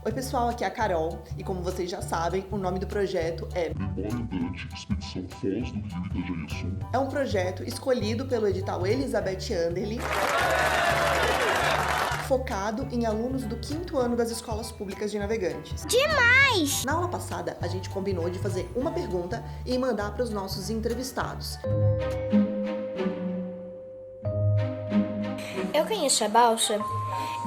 Oi pessoal, aqui é a Carol e como vocês já sabem, o nome do projeto é Memória Dante, Expedição Foz do Rio Itajaí-Sul. É um projeto escolhido pelo edital Elizabeth Anderle, focado em alunos do 5º ano das escolas públicas de Navegantes. Demais! Na aula passada, a gente combinou de fazer uma pergunta e mandar para os nossos entrevistados. Eu conheço a balsa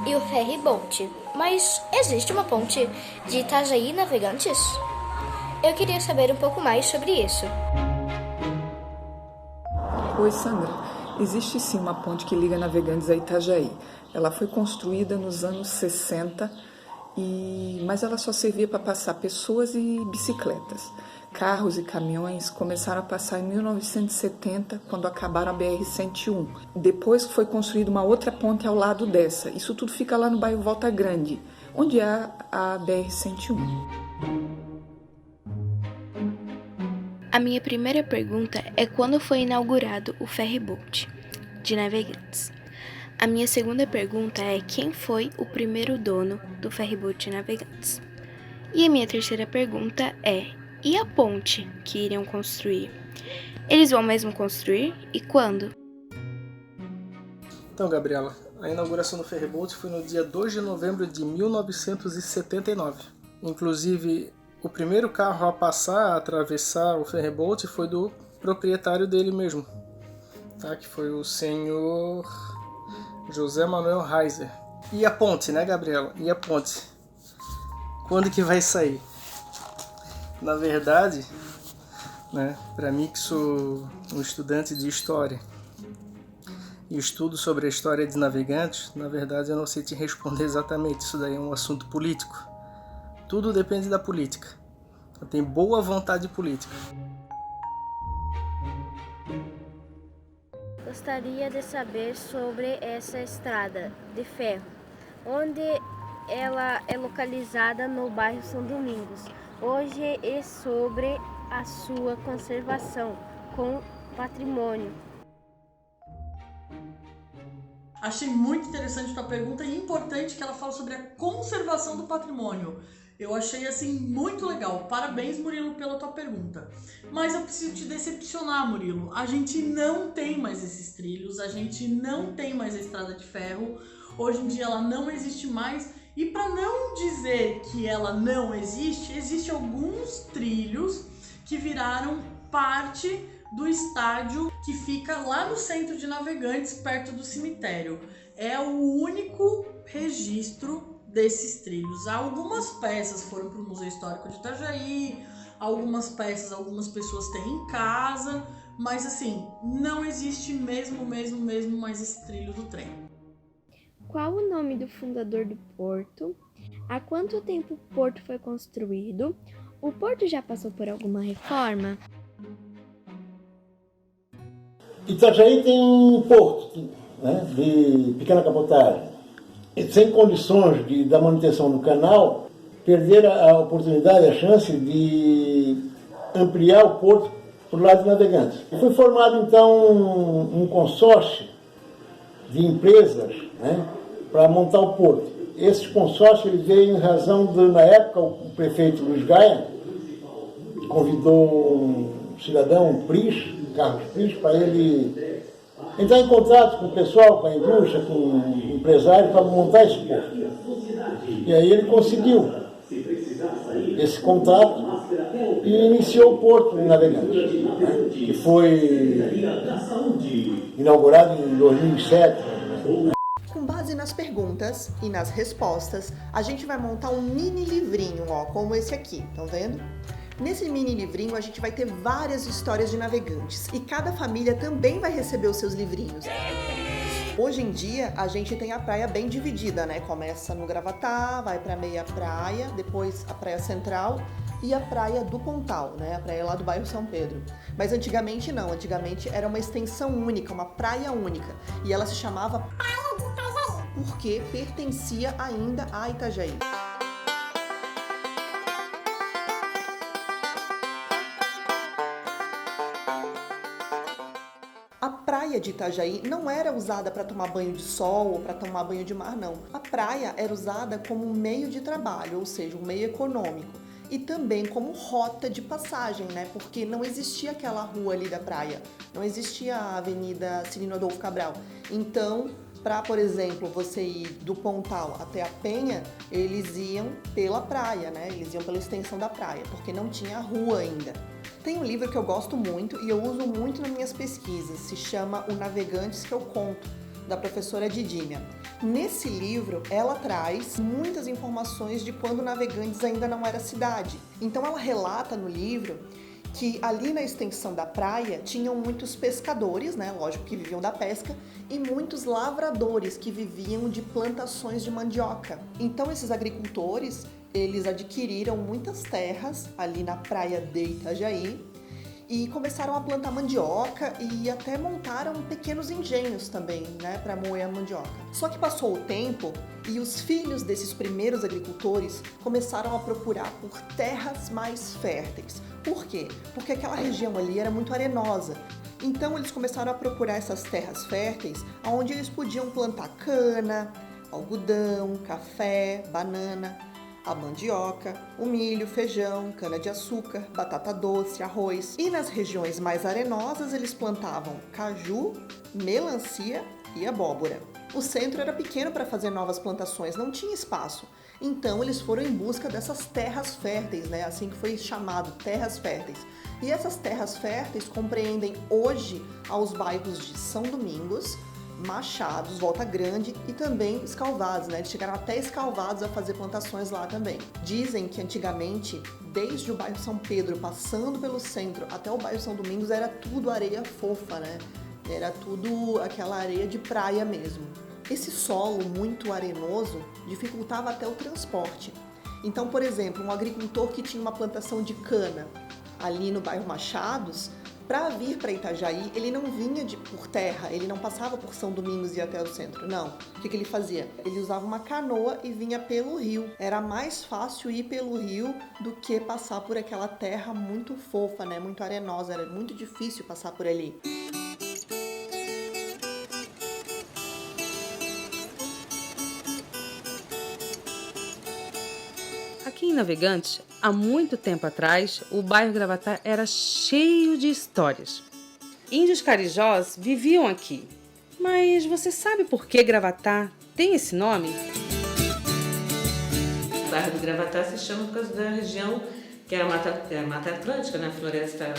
e o ferry-boat, mas existe uma ponte de Itajaí Navegantes? Eu queria saber um pouco mais sobre isso. Oi, Sandra. Existe sim uma ponte que liga Navegantes a Itajaí. Ela foi construída nos anos 60, mas ela só servia para passar pessoas e bicicletas. Carros e caminhões começaram a passar em 1970, quando acabaram a BR-101. Depois foi construída uma outra ponte ao lado dessa. Isso tudo fica lá no bairro Volta Grande, onde há a BR-101. A minha primeira pergunta é quando foi inaugurado o ferry-boat de Navegantes. A minha segunda pergunta é quem foi o primeiro dono do ferry-boat de Navegantes. E a minha terceira pergunta é: e a ponte que iriam construir? Eles vão mesmo construir? E quando? Então, Gabriela, a inauguração do ferry-boat foi no dia 2 de novembro de 1979. Inclusive, o primeiro carro a atravessar o ferry-boat foi do proprietário dele mesmo, tá? Que foi o senhor José Manuel Reiser. E a ponte, né, Gabriela? E a ponte? Quando que vai sair? Na verdade, né, para mim que sou um estudante de história e estudo sobre a história de Navegantes, na verdade eu não sei te responder exatamente, isso daí é um assunto político. Tudo depende da política. Eu tenho boa vontade política. Gostaria de saber sobre essa estrada de ferro, onde ela é localizada no bairro São Domingos, hoje e sobre a sua conservação com patrimônio. Achei muito interessante a tua pergunta e importante que ela fala sobre a conservação do patrimônio. Eu achei assim muito legal. Parabéns, Murilo, pela tua pergunta. Mas eu preciso te decepcionar, Murilo. A gente não tem mais esses trilhos, a gente não tem mais a estrada de ferro. Hoje em dia ela não existe mais. E para não dizer que ela não existe, existem alguns trilhos que viraram parte do estádio que fica lá no centro de Navegantes, perto do cemitério. É o único registro desses trilhos. Algumas peças foram para o Museu Histórico de Itajaí, algumas peças algumas pessoas têm em casa, mas assim, não existe mesmo mais esse trilho do trem. Qual o nome do fundador do porto? Há quanto tempo o porto foi construído? O porto já passou por alguma reforma? Itajaí tem um porto, né, de pequena cabotagem. Sem condições da manutenção do canal, perderam a oportunidade, a chance de ampliar o porto para o lado de Navegantes. Foi formado, então, um consórcio de empresas, né, para montar o porto. Esse consórcio ele veio em razão de, na época, o prefeito Luiz Gaia convidou um cidadão, um Pris, Carlos Pris, para ele entrar em contato com o pessoal, com a indústria, com o empresário, para montar esse porto. E aí ele conseguiu esse contato e iniciou o porto em Navegantes, né, que foi inaugurado em 2007. Com base nas perguntas e nas respostas, a gente vai montar um mini livrinho, ó, como esse aqui, estão vendo? Nesse mini livrinho a gente vai ter várias histórias de navegantes e cada família também vai receber os seus livrinhos. Hoje em dia a gente tem a praia bem dividida, né? Começa no Gravatá, vai pra meia praia, depois a praia central e a praia do Pontal, né? A praia lá do bairro São Pedro. Mas antigamente não, antigamente era uma extensão única, uma praia única. E ela se chamava Praia de Itajaí, porque pertencia ainda a Itajaí. A praia de Itajaí não era usada para tomar banho de sol ou para tomar banho de mar, não. A praia era usada como meio de trabalho, ou seja, um meio econômico, e também como rota de passagem, né? Porque não existia aquela rua ali da praia, não existia a Avenida Cirino Adolfo Cabral. Então, para, por exemplo, você ir do Pontal até a Penha, eles iam pela praia, né? Eles iam pela extensão da praia, porque não tinha rua ainda. Tem um livro que eu gosto muito e eu uso muito nas minhas pesquisas, se chama O Navegantes que eu Conto, da professora Didímia. Nesse livro, ela traz muitas informações de quando Navegantes ainda não era cidade. Então ela relata no livro que ali na extensão da praia tinham muitos pescadores, né, lógico que viviam da pesca, e muitos lavradores que viviam de plantações de mandioca. Então esses agricultores, eles adquiriram muitas terras ali na praia de Itajaí e começaram a plantar mandioca e até montaram pequenos engenhos também, né, para moer a mandioca. Só que passou o tempo e os filhos desses primeiros agricultores começaram a procurar por terras mais férteis. Por quê? Porque aquela região ali era muito arenosa. Então eles começaram a procurar essas terras férteis onde eles podiam plantar cana, algodão, café, banana, a mandioca, o milho, feijão, cana-de-açúcar, batata doce, arroz. E nas regiões mais arenosas eles plantavam caju, melancia e abóbora. O centro era pequeno para fazer novas plantações, não tinha espaço. Então eles foram em busca dessas terras férteis, né? Assim que foi chamado, terras férteis. E essas terras férteis compreendem hoje aos bairros de São Domingos, Machados, Volta Grande e também Escalvados, né? Eles chegaram até Escalvados a fazer plantações lá também. Dizem que antigamente, desde o bairro São Pedro, passando pelo centro até o bairro São Domingos, era tudo areia fofa, né? Era tudo aquela areia de praia mesmo. Esse solo muito arenoso dificultava até o transporte. Então, por exemplo, um agricultor que tinha uma plantação de cana ali no bairro Machados, para vir para Itajaí, ele não vinha por terra, ele não passava por São Domingos e ia até o centro, não. O que ele fazia? Ele usava uma canoa e vinha pelo rio. Era mais fácil ir pelo rio do que passar por aquela terra muito fofa, né? Muito arenosa, era muito difícil passar por ali. Aqui em Navegantes, há muito tempo atrás, o bairro Gravatá era cheio de histórias. Índios carijós viviam aqui. Mas você sabe por que Gravatá tem esse nome? O bairro do Gravatá se chama por causa da região que é a Mata Atlântica, na Floresta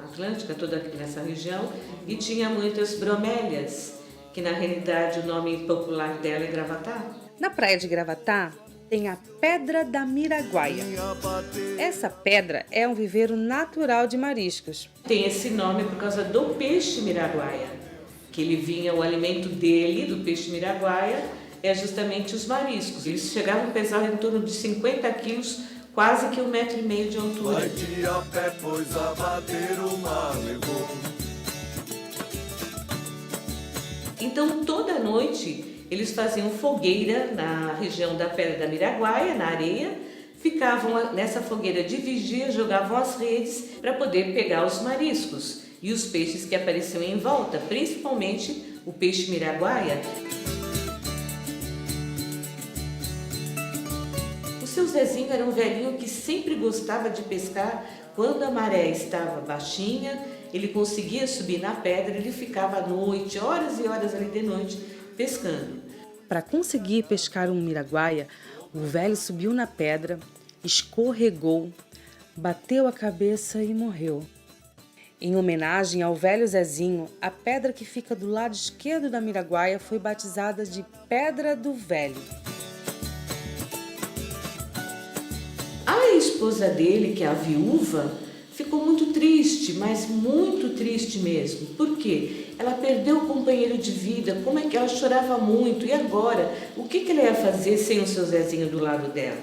Atlântica, toda nessa região, e tinha muitas bromélias, que na realidade o nome popular dela é Gravatá. Na praia de Gravatá, tem a Pedra da Miraguaia. Essa pedra é um viveiro natural de mariscos. Tem esse nome por causa do peixe miraguaia, que ele vinha, o alimento dele, do peixe miraguaia, é justamente os mariscos. Eles chegavam a pesar em torno de 50 quilos, quase que 1,5 metro de altura. Vai de a pé, pois a bater o mar levou. Então, toda noite, eles faziam fogueira na região da Pedra da Miraguaia, na areia, ficavam nessa fogueira de vigia, jogavam as redes para poder pegar os mariscos e os peixes que apareciam em volta, principalmente o peixe miraguaia. O seu Zezinho era um velhinho que sempre gostava de pescar. Quando a maré estava baixinha, ele conseguia subir na pedra, ele ficava à noite, horas e horas ali de noite, pescando. Para conseguir pescar um miraguaia, o velho subiu na pedra, escorregou, bateu a cabeça e morreu. Em homenagem ao velho Zezinho, a pedra que fica do lado esquerdo da miraguaia foi batizada de Pedra do Velho. A esposa dele, que é a viúva, ficou muito triste, mas muito triste mesmo. Por quê? Ela perdeu o companheiro de vida, como é que ela chorava muito, e agora? O que ela ia fazer sem o seu Zezinho do lado dela?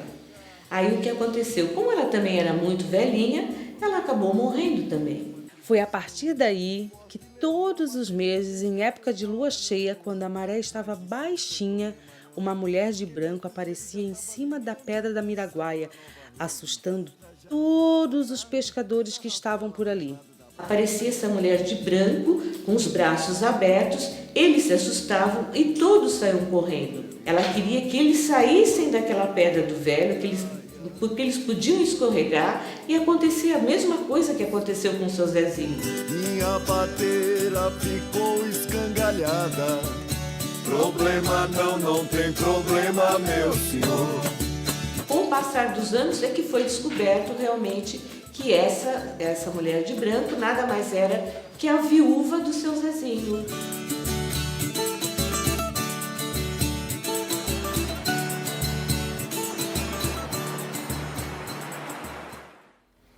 Aí o que aconteceu? Como ela também era muito velhinha, ela acabou morrendo também. Foi a partir daí que todos os meses, em época de lua cheia, quando a maré estava baixinha, uma mulher de branco aparecia em cima da Pedra da Miraguaia, assustando todos os pescadores que estavam por ali. Aparecia essa mulher de branco, com os braços abertos, eles se assustavam e todos saíam correndo. Ela queria que eles saíssem daquela pedra do velho, porque eles podiam escorregar e acontecer a mesma coisa que aconteceu com o seu Zezinho. Minha pateira ficou escangalhada. Problema não tem problema, meu senhor. Com o passar dos anos é que foi descoberto realmente que essa mulher de branco nada mais era que a viúva do seu Zezinho.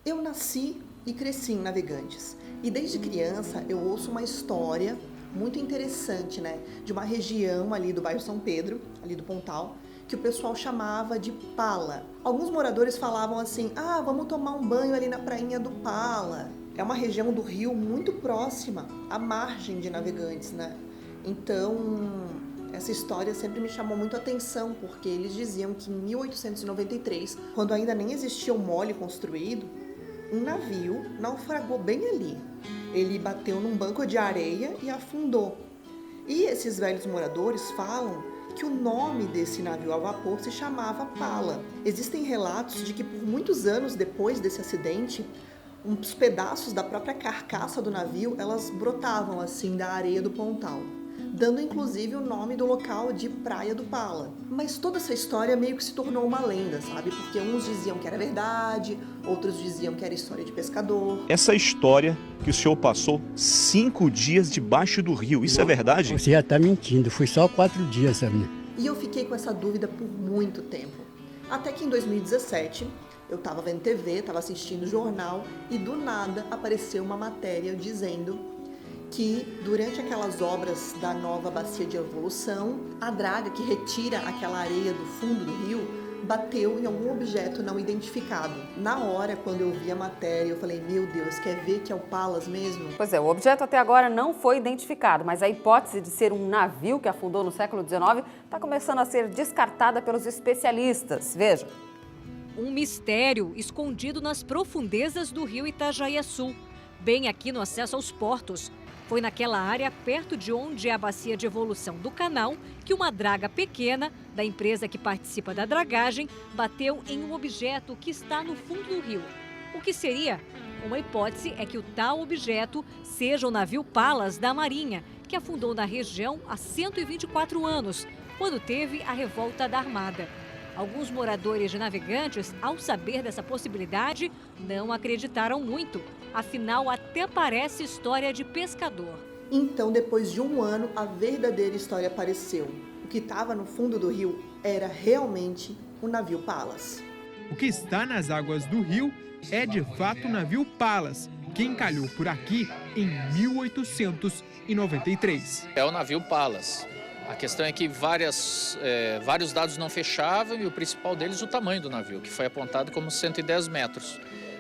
Eu nasci e cresci em Navegantes. E desde criança eu ouço uma história muito interessante, né? De uma região ali do bairro São Pedro, ali do Pontal, que o pessoal chamava de Pala. Alguns moradores falavam assim, vamos tomar um banho ali na prainha do Pala. É uma região do rio muito próxima, à margem de Navegantes, né? Então, essa história sempre me chamou muito a atenção, porque eles diziam que em 1893, quando ainda nem existia o mole construído, um navio naufragou bem ali. Ele bateu num banco de areia e afundou. E esses velhos moradores falam que o nome desse navio a vapor se chamava Pala. Existem relatos de que por muitos anos depois desse acidente, uns pedaços da própria carcaça do navio, elas brotavam assim da areia do Pontal, dando inclusive o nome do local de Praia do Pala. Mas toda essa história meio que se tornou uma lenda, sabe? Porque uns diziam que era verdade, outros diziam que era história de pescador. Essa história que o senhor passou 5 dias debaixo do rio, isso é verdade? Você já está mentindo, foi só 4 dias, sabe? E eu fiquei com essa dúvida por muito tempo. Até que em 2017, eu estava vendo TV, estava assistindo jornal e do nada apareceu uma matéria dizendo que durante aquelas obras da nova bacia de evolução, a draga que retira aquela areia do fundo do rio bateu em algum objeto não identificado. Na hora, quando eu vi a matéria, eu falei, meu Deus, quer ver que é o Palas mesmo? Pois é, o objeto até agora não foi identificado, mas a hipótese de ser um navio que afundou no século XIX está começando a ser descartada pelos especialistas. Veja. Um mistério escondido nas profundezas do rio Itajaiaçu, bem aqui no acesso aos portos. Foi naquela área, perto de onde é a bacia de evolução do canal, que uma draga pequena, da empresa que participa da dragagem, bateu em um objeto que está no fundo do rio. O que seria? Uma hipótese é que o tal objeto seja o navio Palas da Marinha, que afundou na região há 124 anos, quando teve a revolta da Armada. Alguns moradores de Navegantes, ao saber dessa possibilidade, não acreditaram muito. Afinal, até parece história de pescador. Então, depois de um ano, a verdadeira história apareceu. O que estava no fundo do rio era realmente o navio Palas. O que está nas águas do rio é de fato o navio Palas, que encalhou por aqui em 1893. É o navio Palas. A questão é que vários dados não fechavam e o principal deles o tamanho do navio, que foi apontado como 110 metros.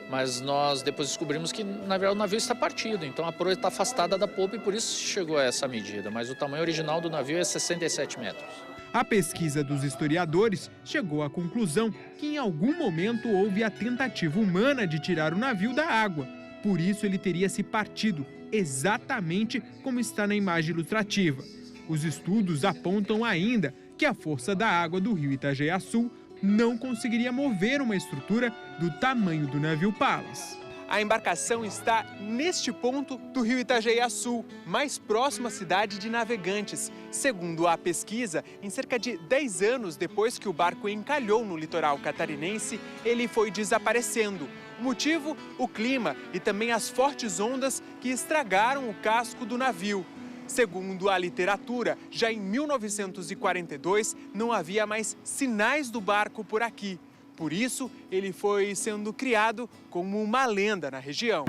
Mas nós depois descobrimos que, na verdade, o navio está partido, então a proa está afastada da popa e por isso chegou a essa medida. Mas o tamanho original do navio é 67 metros. A pesquisa dos historiadores chegou à conclusão que em algum momento houve a tentativa humana de tirar o navio da água. Por isso ele teria se partido, exatamente como está na imagem ilustrativa. Os estudos apontam ainda que a força da água do rio Itajaiaçu não conseguiria mover uma estrutura do tamanho do navio Palas. A embarcação está neste ponto do rio Itajaiaçu, mais próximo à cidade de Navegantes. Segundo a pesquisa, em cerca de 10 anos depois que o barco encalhou no litoral catarinense, ele foi desaparecendo. O motivo? O clima e também as fortes ondas que estragaram o casco do navio. Segundo a literatura, já em 1942 não havia mais sinais do barco por aqui. Por isso, ele foi sendo criado como uma lenda na região.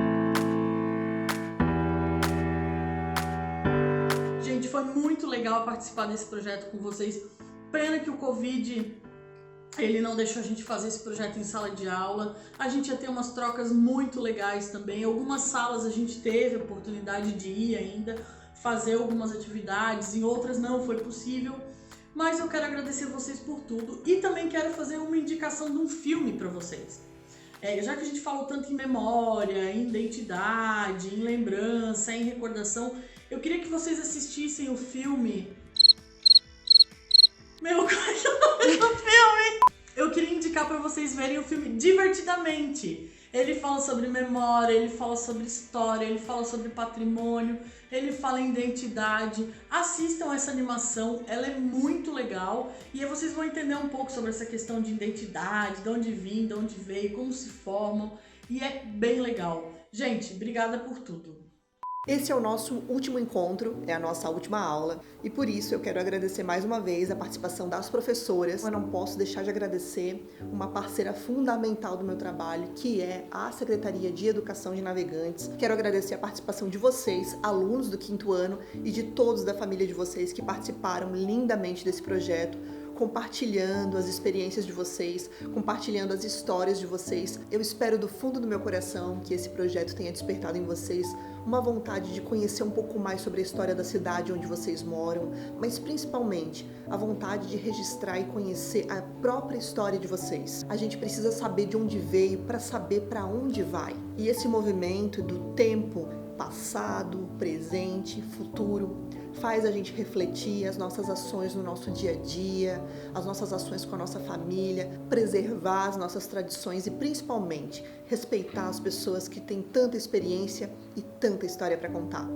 Gente, foi muito legal participar desse projeto com vocês. Pena que o Covid, ele não deixou a gente fazer esse projeto em sala de aula. A gente ia ter umas trocas muito legais também. Algumas salas a gente teve a oportunidade de ir ainda, fazer algumas atividades, em outras não foi possível, mas eu quero agradecer vocês por tudo e também quero fazer uma indicação de um filme para vocês. Já que a gente falou tanto em memória, em identidade, em lembrança, em recordação, eu queria que vocês assistissem o filme Meu, qual é o nome do filme? Eu queria indicar pra vocês verem o filme Divertidamente. Ele fala sobre memória, ele fala sobre história, ele fala sobre patrimônio, ele fala em identidade. Assistam essa animação, ela é muito legal e aí vocês vão entender um pouco sobre essa questão de identidade, de onde vim, de onde veio, como se formam, e é bem legal. Gente, obrigada por tudo. Esse é o nosso último encontro, é a nossa última aula, e por isso eu quero agradecer mais uma vez a participação das professoras. Eu não posso deixar de agradecer uma parceira fundamental do meu trabalho, que é a Secretaria de Educação de Navegantes. Quero agradecer a participação de vocês, alunos do 5º ano, e de todos da família de vocês que participaram lindamente desse projeto, compartilhando as experiências de vocês, compartilhando as histórias de vocês. Eu espero do fundo do meu coração que esse projeto tenha despertado em vocês uma vontade de conhecer um pouco mais sobre a história da cidade onde vocês moram, mas principalmente a vontade de registrar e conhecer a própria história de vocês. A gente precisa saber de onde veio para saber para onde vai. E esse movimento do tempo passado, presente, futuro faz a gente refletir as nossas ações no nosso dia a dia, as nossas ações com a nossa família, preservar as nossas tradições e principalmente respeitar as pessoas que têm tanta experiência e tanta história para contar.